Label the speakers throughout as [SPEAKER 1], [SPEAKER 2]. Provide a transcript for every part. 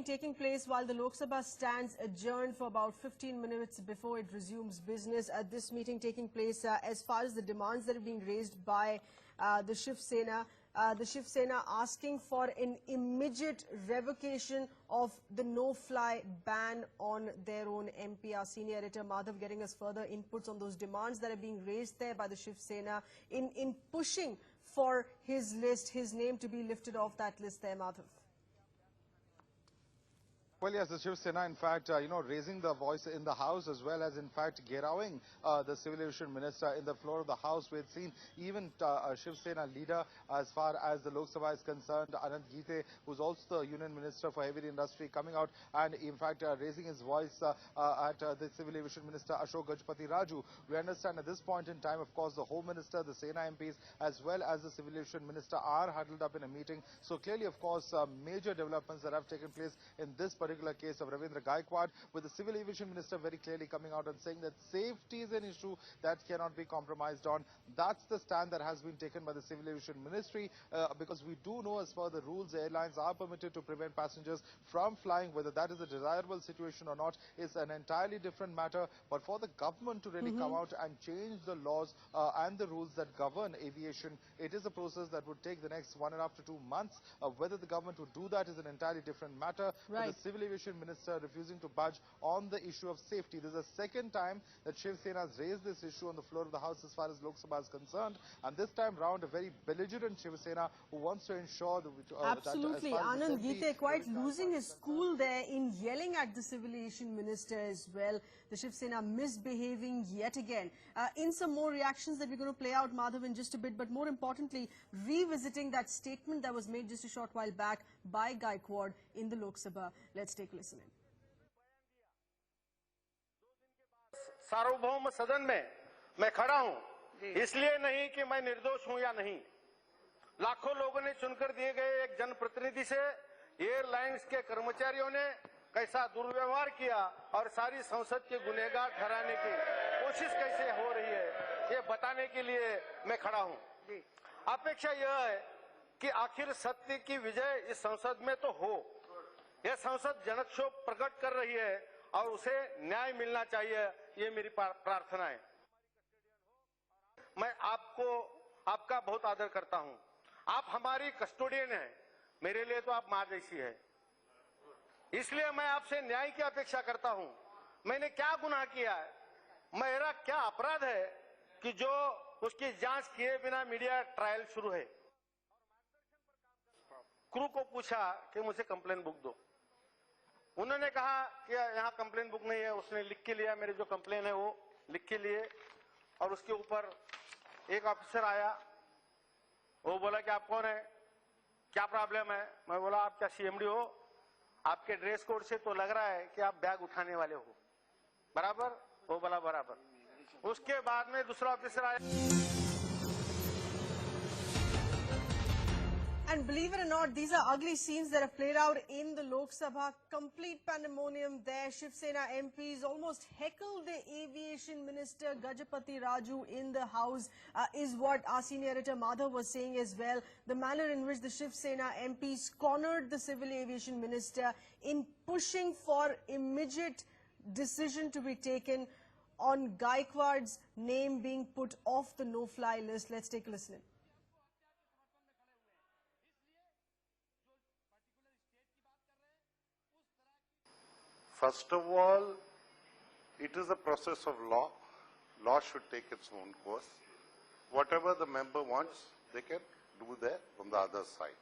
[SPEAKER 1] meeting taking place while the Lok Sabha stands adjourned for about 15 minutes before it resumes business. This meeting taking place as far as the demands that are being raised by the Shiv Sena. The Shiv Sena asking for an immediate revocation of the no-fly ban on their own MP. Our senior editor Madhav getting us further inputs on those demands that are being raised there by the Shiv Sena in pushing for his list, his name to be lifted off that list there, Madhav.
[SPEAKER 2] Well, yes, the Shiv Sena, in fact, raising the voice in the House as well as, in fact, gerawing the Civil Aviation Minister in the floor of the House. We had seen even a Shiv Sena leader as far as the Lok Sabha is concerned, Anand Gite, who's also the Union Minister for Heavy Industry, coming out and, in fact, raising his voice at the Civil Aviation Minister, Gaikwad Raju. We understand at this point in time, of course, the Home Minister, the Sena MPs, as well as the Civil Aviation Minister are huddled up in a meeting. So clearly, of course, major developments that have taken place in this particular case of Ravinder Gaikwad, with the Civil Aviation Minister very clearly coming out and saying that safety is an issue that cannot be compromised on. That's the stand that has been taken by the Civil Aviation Ministry, because we do know as per the rules, airlines are permitted to prevent passengers from flying. Whether that is a desirable situation or not is an entirely different matter. But for the government to really come out and change the laws and the rules that govern aviation, it is a process that would take the next 1.5 to 2 months. Whether the government would do that is an entirely different matter.
[SPEAKER 1] Right.
[SPEAKER 2] But the Civil Aviation Minister refusing to budge on the issue of safety. This is the second time that Shiv Sena has raised this issue on the floor of the House as far as Lok Sabha is concerned. And this time round, a very belligerent Shiv Sena who wants to ensure that...
[SPEAKER 1] Absolutely. Anand Gite quite losing his cool there in yelling at the Civil Aviation Minister as well. The Shiv Sena misbehaving yet again. In some more reactions that we're going to play out, Madhav, in just a bit. But more importantly, revisiting that statement that was made just a short while back by Gaikwad in the Lok Sabha. Let's take a listen in.
[SPEAKER 3] सार्वभौम सदन में मैं खड़ा हूं, इसलिए नहीं कि मैं निर्दोष हूं या नहीं। लाखों लोगों ने चुनकर दिए गए एक जनप्रतिनिधि से एयरलाइंस के कर्मचारियों ने कैसा दुर्व्यवहार किया और सारी संसद के गुनहगार ठहराने की कोशिश कैसे हो रही है, ये बताने के लिए मैं खड़ा हूं। अपेक्षा यह है कि आखिर सत्य की विजय इस संसद में तो हो। यह संसद जनक्षोभ प्रकट कर रही है और उसे न्याय मिलना चाहिए, ये मेरी प्रार्थना है। मैं आपका बहुत आदर करता हूं। आप हमारी कस्टोडियन हैं, मेरे लिए तो आप मां जैसी है। इसलिए मैं आपसे न्याय की अपेक्षा करता हूं। मैंने क्या गुनाह किया है, मेरा क्या अपराध है कि जो उसकी जांच किए बिना मीडिया ट्रायल शुरू है। क्रू को पूछा कि मुझे कंप्लेन बुक दो। उन्होंने कहा कि यहाँ कंप्लेन बुक नहीं है। उसने लिख के लिया, मेरी जो कंप्लेन है वो लिख के लिए, और उसके ऊपर एक ऑफिसर आया। वो बोला कि आप कौन है, क्या प्रॉब्लम है। मैं बोला आप क्या सीएमडी हो, आपके ड्रेस कोड से तो लग रहा है कि आप बैग उठाने वाले हो, बराबर। वो बोला बराबर। उसके बाद में दूसरा ऑफिसर आया।
[SPEAKER 1] And believe it or not, these are ugly scenes that have played out in the Lok Sabha. Complete pandemonium there. Shiv Sena MPs almost heckled the Aviation Minister Gaikwad Raju in the House, is what our senior editor Madhav was saying as well. The manner in which the Shiv Sena MPs cornered the Civil Aviation Minister in pushing for immediate decision to be taken on Gaikwad's name being put off the no-fly list. Let's take a listen in.
[SPEAKER 4] First of all, it is a process of law. Law should take its own course. Whatever the member wants, they can do that from the other side.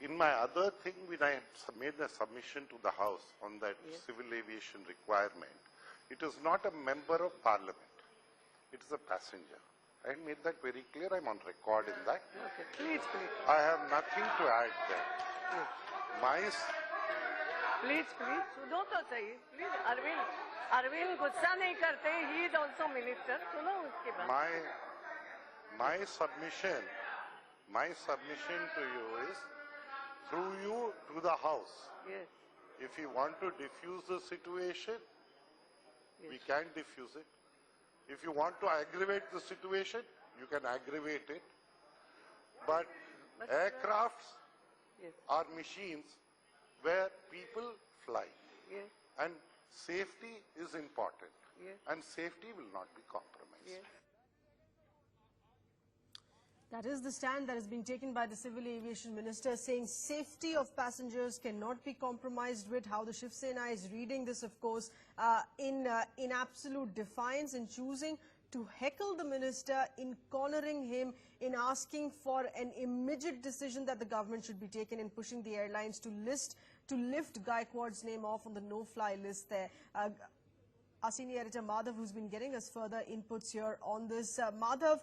[SPEAKER 4] In my other thing, when I made a submission to the House on that civil aviation requirement, it is not a member of parliament. It is a passenger. I made that very clear. I'm on record in that.
[SPEAKER 5] Okay, please.
[SPEAKER 4] I have nothing to add there.
[SPEAKER 5] Please, सुनो तो सही. Please, Arvind गुस्सा नहीं करते. He is also minister. सुनो उसके बाद.
[SPEAKER 4] My submission to you is through you to the House.
[SPEAKER 5] Yes.
[SPEAKER 4] If you want to diffuse the situation, we can diffuse it. If you want to aggravate the situation, you can aggravate it. But aircrafts are machines where Safety is important,
[SPEAKER 5] Yes.
[SPEAKER 4] and safety will not be compromised.
[SPEAKER 5] Yes.
[SPEAKER 1] That is the stand that is being taken by the Civil Aviation Minister, saying safety of passengers cannot be compromised with. How the Shiv Sena is reading this, of course, in absolute defiance, in choosing to heckle the minister, in cornering him, in asking for an immediate decision that the government should be taken, in pushing the airlines to lift Gaikwad's name off on the no-fly list there. Our senior editor Madhav, who's been getting us further inputs here on this. Madhav,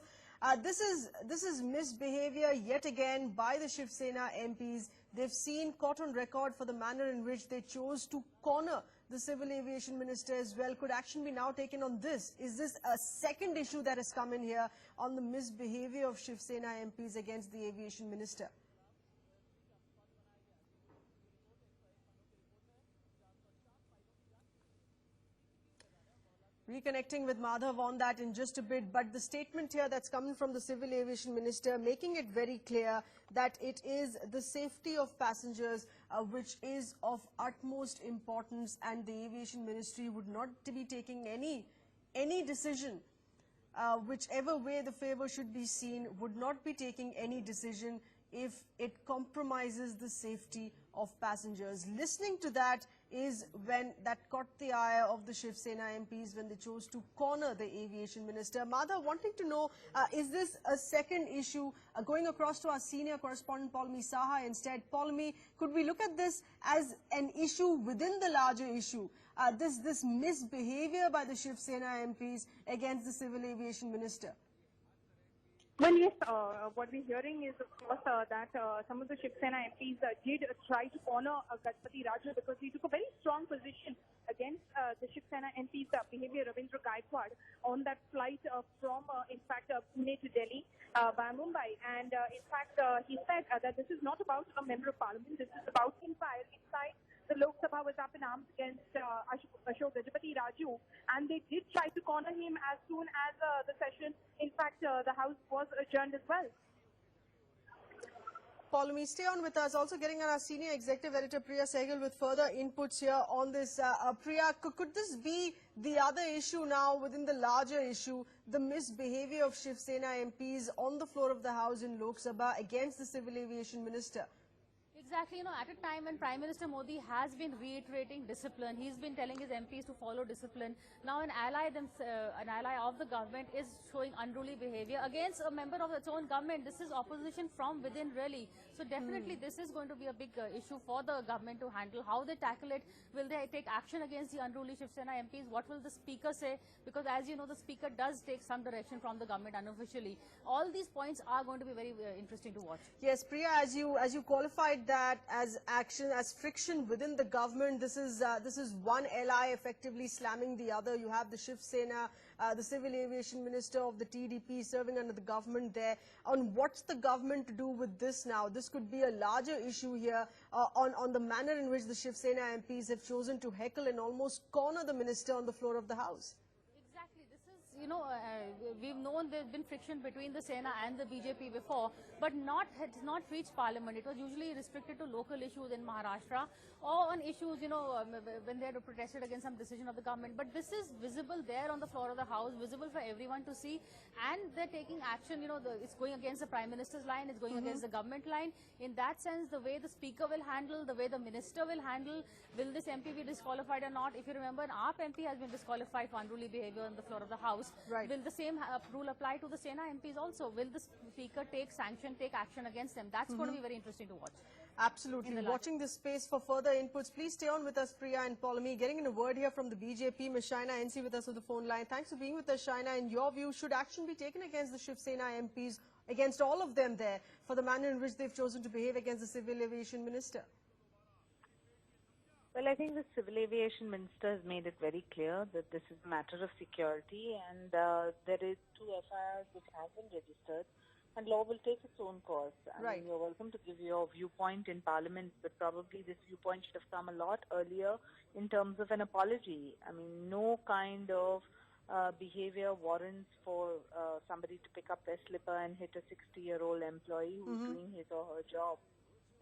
[SPEAKER 1] this is misbehavior yet again by the Shiv Sena MPs. They've seen caught on record for the manner in which they chose to corner the Civil Aviation Minister as well. Could action be now taken on this? Is this a second issue that has come in here on the misbehavior of Shiv Sena MPs against the Aviation Minister? Reconnecting with Madhav on that in just a bit, but the statement here that's coming from the Civil Aviation Minister making it very clear that it is the safety of passengers which is of utmost importance, and the Aviation Ministry would not be taking any decision, whichever way the favour should be seen, would not be taking any decision if it compromises the safety of passengers. Listening to that is when that caught the eye of the Shiv Sena MPs when they chose to corner the Aviation Minister. Madhav, wanting to know, is this a second issue? Going across to our senior correspondent Paulmi Saha instead. Paulmi, could we look at this as an issue within the larger issue? This misbehavior by the Shiv Sena MPs against the Civil Aviation Minister?
[SPEAKER 6] Well, yes, what we're hearing is, of course, that some of the Shiv Sena MPs did try to corner Gaikwad Raju because he took a very strong position against the Shiv Sena MP's behavior, Ravinder Gaikwad, on that flight from, in fact, Pune to Delhi by Mumbai. And, in fact, he said that this is not about a member of parliament, this is about empire inside. The Lok Sabha was up in arms against Ashok Gajapati Raju, and they did try to corner him as soon as the session, in fact, the House was adjourned as well.
[SPEAKER 1] Paulmi, stay on with us. Also getting our senior executive editor Priya Sehgal with further inputs here on this. Priya, could this be the other issue now within the larger issue, the misbehavior of Shiv Sena MPs on the floor of the House in Lok Sabha against the Civil Aviation Minister?
[SPEAKER 7] Exactly, at a time when Prime Minister Modi has been reiterating discipline, he's been telling his MPs to follow discipline. Now an ally of the government is showing unruly behavior against a member of its own government. This is opposition from within, really. So definitely this is going to be a big issue for the government to handle. How they tackle it, will they take action against the unruly Shiv Sena MPs? What will the Speaker say? Because as you know, the Speaker does take some direction from the government unofficially. All these points are going to be very interesting to watch.
[SPEAKER 1] Yes, Priya, as you qualified that as action, as friction within the government, this is one ally effectively slamming the other. You have the Shiv Sena, the Civil Aviation Minister of the TDP serving under the government there. On what's the government to do with this now? This could be a larger issue here on the manner in which the Shiv Sena MPs have chosen to heckle and almost corner the minister on the floor of the House.
[SPEAKER 7] Exactly. This is, we've known there's been friction between the Sena and the BJP before, but it's not reached Parliament. It was usually restricted to local issues in Maharashtra or on issues, when they had protested against some decision of the government. But this is visible there on the floor of the House, visible for everyone to see, and they're taking action. It's going against the Prime Minister's line, it's going against the government line. In that sense, the way the Speaker will handle, the way the Minister will handle, will this MP be disqualified or not? If you remember, an AAP MP has been disqualified for unruly behavior on the floor of the House.
[SPEAKER 1] Right.
[SPEAKER 7] Will the same rule apply to the Sena MPs also? Will the Speaker take action against them? That's going to be very interesting to watch.
[SPEAKER 1] Absolutely. Watching this space for further inputs. Please stay on with us, Priya and Paulmi. Getting in a word here from the BJP, Ms. Shaina NC with us on the phone line. Thanks for being with us, Shaina. In your view, should action be taken against the Shiv Sena MPs, against all of them there, for the manner in which they've chosen to behave against the Civil Aviation Minister?
[SPEAKER 8] Well, I think the Civil Aviation Minister has made it very clear that this is a matter of security, and there is 2 FIRs which have been registered, and law will take its own course. I mean, you're welcome to give your viewpoint in Parliament, but probably this viewpoint should have come a lot earlier in terms of an apology. I mean, no kind of behavior warrants for somebody to pick up their slipper and hit a 60-year-old employee who's doing his or her job.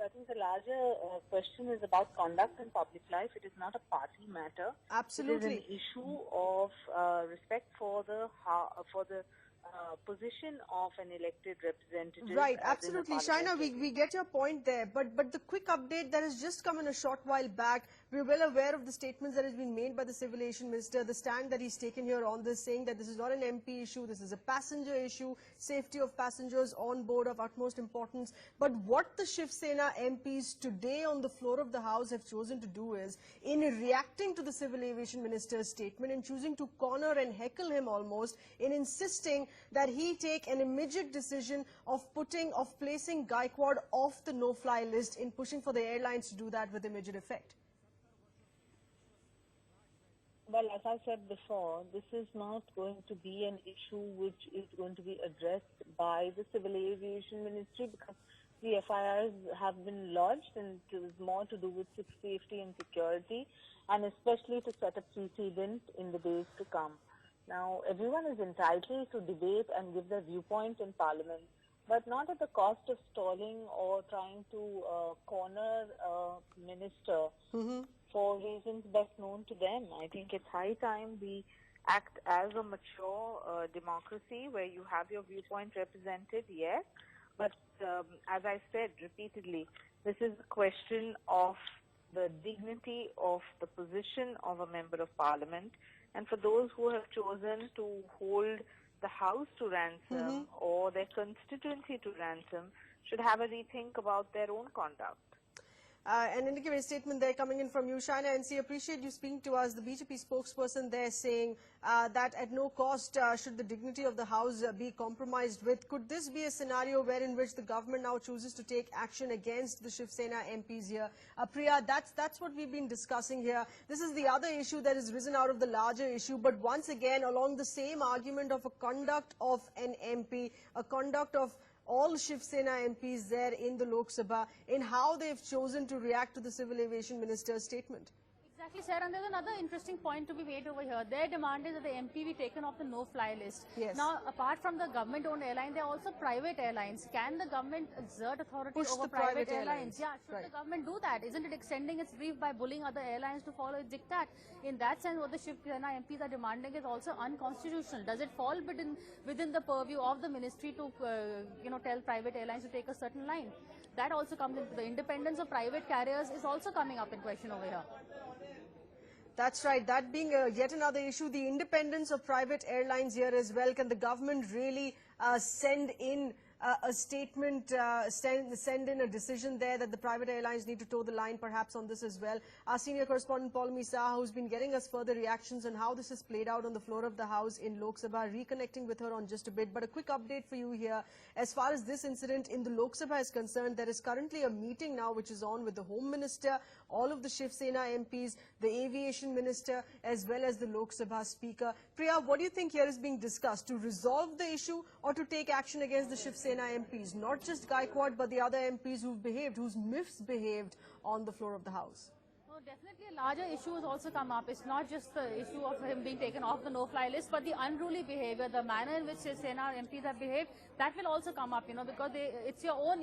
[SPEAKER 8] I think the larger question is about conduct in public life. It is not a party matter.
[SPEAKER 1] Absolutely.
[SPEAKER 8] It is an issue of respect for the position of an elected representative.
[SPEAKER 1] Right, absolutely. Shaina, we get your point there, but the quick update that has just come in a short while back, we're well aware of the statements that has been made by the Civil Aviation Minister, the stand that he's taken here on this, saying that this is not an MP issue, this is a passenger issue, safety of passengers on board of utmost importance. But what the Shiv Sena MPs today on the floor of the House have chosen to do is, in reacting to the Civil Aviation Minister's statement and choosing to corner and heckle him almost, in insisting that he take an immediate decision of placing Gaikwad off the no-fly list, in pushing for the airlines to do that with immediate effect.
[SPEAKER 8] Well, as I said before, this is not going to be an issue which is going to be addressed by the Civil Aviation Ministry, because the FIRs have been lodged and it is more to do with safety and security, and especially to set a precedent in the days to come. Now, everyone is entitled to debate and give their viewpoint in Parliament, but not at the cost of stalling or trying to corner a minister for reasons best known to them. I think it's high time we act as a mature democracy where you have your viewpoint represented, yes, but as I said repeatedly, this is a question of the dignity of the position of a member of Parliament. And for those who have chosen to hold the House to ransom or their constituency to ransom, should have a rethink about their own conduct.
[SPEAKER 1] An indicative statement there coming in from you, Shaina, and appreciate you speaking to us. The BJP spokesperson there saying that at no cost should the dignity of the House be compromised with. Could this be a scenario wherein which the government now chooses to take action against the Shiv Sena MPs here? Priya, that's what we've been discussing here. This is the other issue that has risen out of the larger issue, but once again along the same argument of a conduct of an MP, a conduct of all Shiv Sena MPs there in the Lok Sabha, in how they've chosen to react to the Civil Aviation Minister's statement.
[SPEAKER 7] Exactly, sir. And there's another interesting point to be made over here. Their demand is that the MP be taken off the no-fly list.
[SPEAKER 1] Yes.
[SPEAKER 7] Now, apart from the government-owned airline, there are also private airlines. Can the government exert authority
[SPEAKER 1] Push
[SPEAKER 7] over
[SPEAKER 1] the private
[SPEAKER 7] airlines? Yeah, should
[SPEAKER 1] right.
[SPEAKER 7] the government do that? Isn't it extending its brief by bullying other airlines to follow its diktat? In that sense, what the Shiv Sena MPs are demanding is also unconstitutional. Does it fall within the purview of the ministry to, tell private airlines to take a certain line? That also comes into the independence of private carriers is also coming up in question over here.
[SPEAKER 1] That's right. That being yet another issue, the independence of private airlines here as well. Can the government really send in a statement, send in a decision there that the private airlines need to toe the line perhaps on this as well? Our senior correspondent Paul Misa, who's been getting us further reactions on how this has played out on the floor of the House in Lok Sabha, reconnecting with her on just a bit. But a quick update for you here. As far as this incident in the Lok Sabha is concerned, there is currently a meeting now which is on with the Home Minister, all of the Shiv Sena MPs, the Aviation Minister, as well as the Lok Sabha Speaker. Priya, what do you think here is being discussed? To resolve the issue or to take action against the Shiv Sena MPs? Not just Gaikwad, but the other MPs who's misbehaved on the floor of the House.
[SPEAKER 7] No, definitely a larger issue has also come up. It's not just the issue of him being taken off the no-fly list, but the unruly behavior, the manner in which Sena MPs have behaved, that will also come up, because it's your own,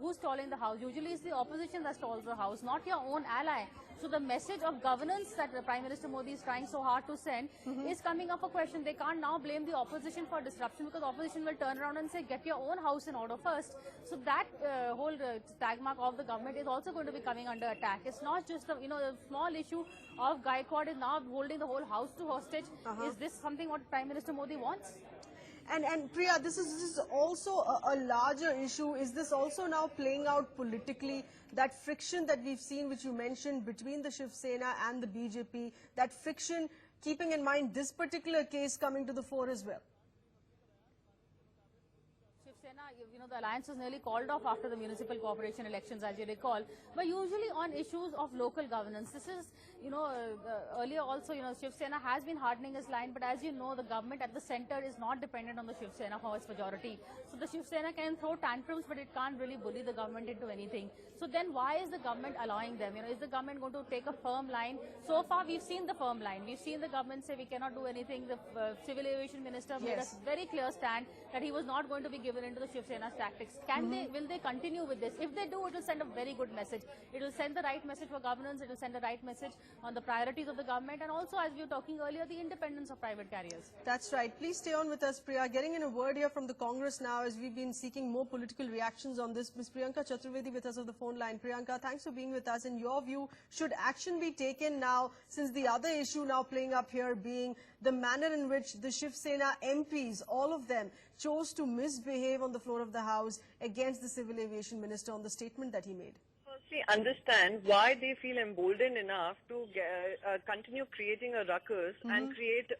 [SPEAKER 7] who's stalling the House. Usually it's the opposition that stalls the House, not your own ally. So the message of governance that the Prime Minister Modi is trying so hard to send is coming up a question. They can't now blame the opposition for disruption, because opposition will turn around and say, get your own house in order first. So that whole tag mark of the government is also going to be coming under attack. It's not just the, the small issue of Gaikwad is now holding the whole House to hostage. Is this something what Prime Minister Modi wants?
[SPEAKER 1] And Priya, this is also a larger issue. Is this also now playing out politically? That friction that we've seen, which you mentioned, between the Shiv Sena and the BJP, that friction, keeping in mind this particular case coming to the fore as well.
[SPEAKER 7] Shiv Sena, the alliance was nearly called off after the municipal corporation elections, as you recall. But usually on issues of local governance, this is, earlier also, Shiv Sena has been hardening his line, but as you know, the government at the center is not dependent on the Shiv Sena for its majority. So the Shiv Sena can throw tantrums, but it can't really bully the government into anything. So then why is the government allowing them? Is the government going to take a firm line? So far, we've seen the firm line. We've seen the government say we cannot do anything. The Civil Aviation Minister made a very clear stand that he was not going to be given into the Shiv Sena Sena's tactics. Will they continue with this? If they do, it will send a very good message. It will send the right message for governance. It will send the right message on the priorities of the government, and also, as we were talking earlier, the independence of private carriers.
[SPEAKER 1] That's right. Please stay on with us, Priya. Getting in a word here from the Congress now, as we've been seeking more political reactions on this. Ms. Priyanka Chaturvedi with us on the phone line. Priyanka, thanks for being with us. In your view, should action be taken now, since the other issue now playing up here being the manner in which the Shiv Sena MPs, all of them, chose to misbehave on the floor of the House against the Civil Aviation Minister on the statement that he made?
[SPEAKER 5] Firstly, understand why they feel emboldened enough to continue creating a ruckus and create,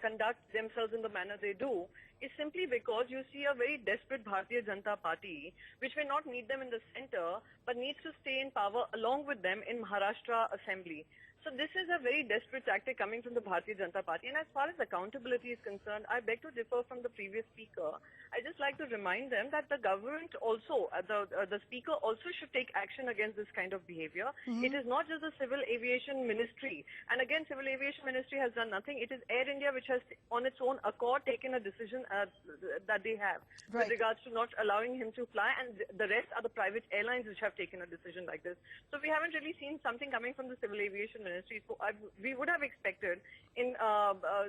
[SPEAKER 5] conduct themselves in the manner they do, is simply because you see a very desperate Bharatiya Janata Party, which may not need them in the center, but needs to stay in power along with them in Maharashtra Assembly. So this is a very desperate tactic coming from the Bharatiya Janata Party. And as far as accountability is concerned, I beg to differ from the previous speaker. I just like to remind them that the government also, the speaker also should take action against this kind of behavior. It is not just the Civil Aviation Ministry. And again, Civil Aviation Ministry has done nothing. It is Air India which has on its own accord taken a decision that they have with regards to not allowing him to fly. And the rest are the private airlines which have taken a decision like this. So we haven't really seen something coming from the Civil Aviation Ministry. So we would have expected in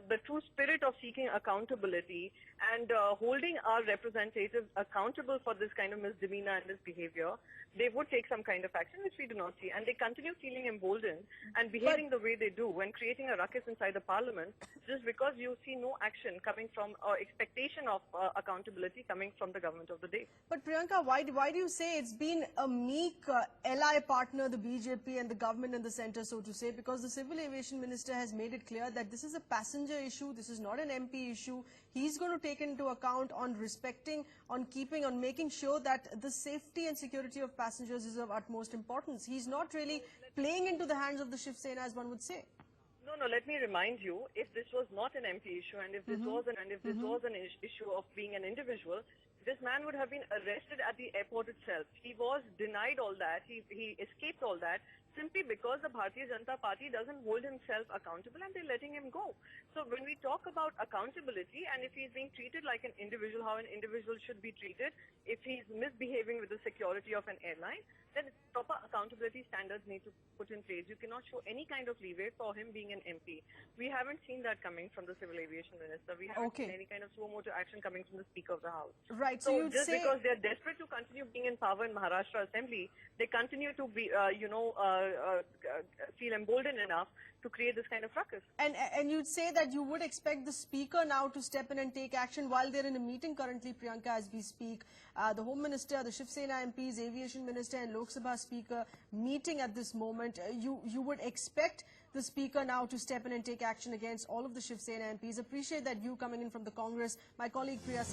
[SPEAKER 5] the true spirit of seeking accountability and holding our representatives accountable for this kind of misdemeanor and misbehavior, they would take some kind of action, which we do not see. And they continue feeling emboldened and behaving the way they do when creating a ruckus inside the parliament, just because you see no action coming from or expectation of accountability coming from the government of the day.
[SPEAKER 1] But Priyanka, why do you say it's been a meek ally partner, the BJP and the government in the center, so to say? Because the Civil Aviation Minister has made it clear that this is a passenger issue, this is not an MP issue. He's going to take into account on respecting, on keeping, on making sure that the safety and security of passengers is of utmost importance. He's not really playing into the hands of the Shiv Sena, as one would say.
[SPEAKER 5] No, let me remind you, if this was not an MP issue and if this was an issue of being an individual, this man would have been arrested at the airport itself. He was denied all that. He escaped all that simply because the Bharatiya Janata Party doesn't hold himself accountable and they're letting him go. So when we talk about accountability and if he's being treated like an individual, how an individual should be treated, if he's misbehaving with the security of an airline, then proper accountability standards need to put in place. You cannot show any kind of leeway for him being an MP. We haven't seen that coming from the Civil Aviation Minister. We haven't seen any kind of suo motu action coming from the Speaker of the House.
[SPEAKER 1] Right.
[SPEAKER 5] So just because they're desperate to continue being in power in Maharashtra Assembly, they continue to be, feel emboldened enough to create this kind of ruckus.
[SPEAKER 1] And you'd say that you would expect the Speaker now to step in and take action while they're in a meeting currently, Priyanka, as we speak. The Home Minister, the Shiv Sena MPs, Aviation Minister and Lok Sabha Speaker meeting at this moment. You would expect the Speaker now to step in and take action against all of the Shiv Sena MPs. Appreciate that view coming in from the Congress. My colleague Priya